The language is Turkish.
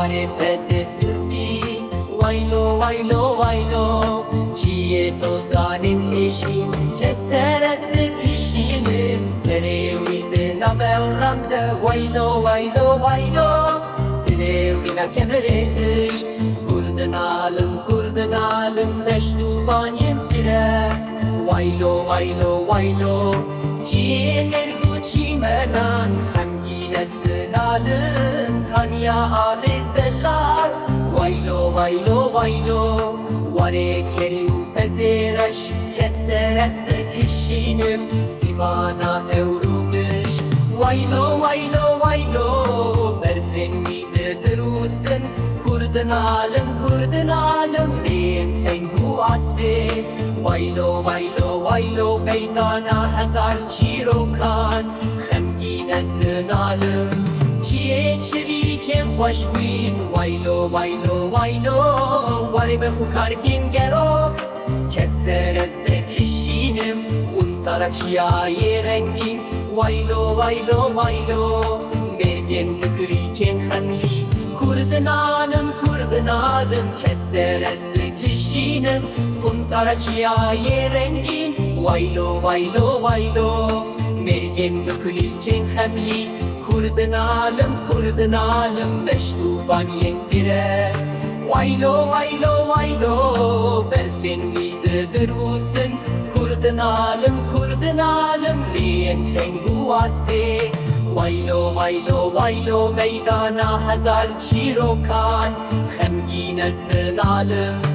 pese sumi Waylo waylo waylo Ciye sozanim eşim Keseres de kişinim Serevide nabel ramde Waylo waylo waylo Dilevina kemeretiş Kurdunalım Meştubanyem fire Waylo waylo waylo Ciye nerguçi medan Nesdinalım Kanya abizeller Waylo waylo waylo Vare kerim pezereş Keseres de kişinim Sivana evrumiş Waylo waylo waylo Berfin mide drusen Kurdunalım Reyim tengu ase Waylo waylo waylo Meydana hazar çirokan Nesdinalım Ciye çeviken hoşbin Waylo waylo waylo Vare be fukarkin gerok Keseres de kişinim Untara çiyaye rengin Waylo waylo waylo Bergen nükriken hanli Kurdunalım Keseres de kişinim Untara çiyaye rengin Waylo waylo waylo Mergen nükülken hamli Kurdunalım Meştuban yenfire Waylo waylo waylo Berfin mide drusen Kurdunalım Riyen tengu ase Waylo waylo waylo Meydana hazar çirokan Khemgi nezdinalım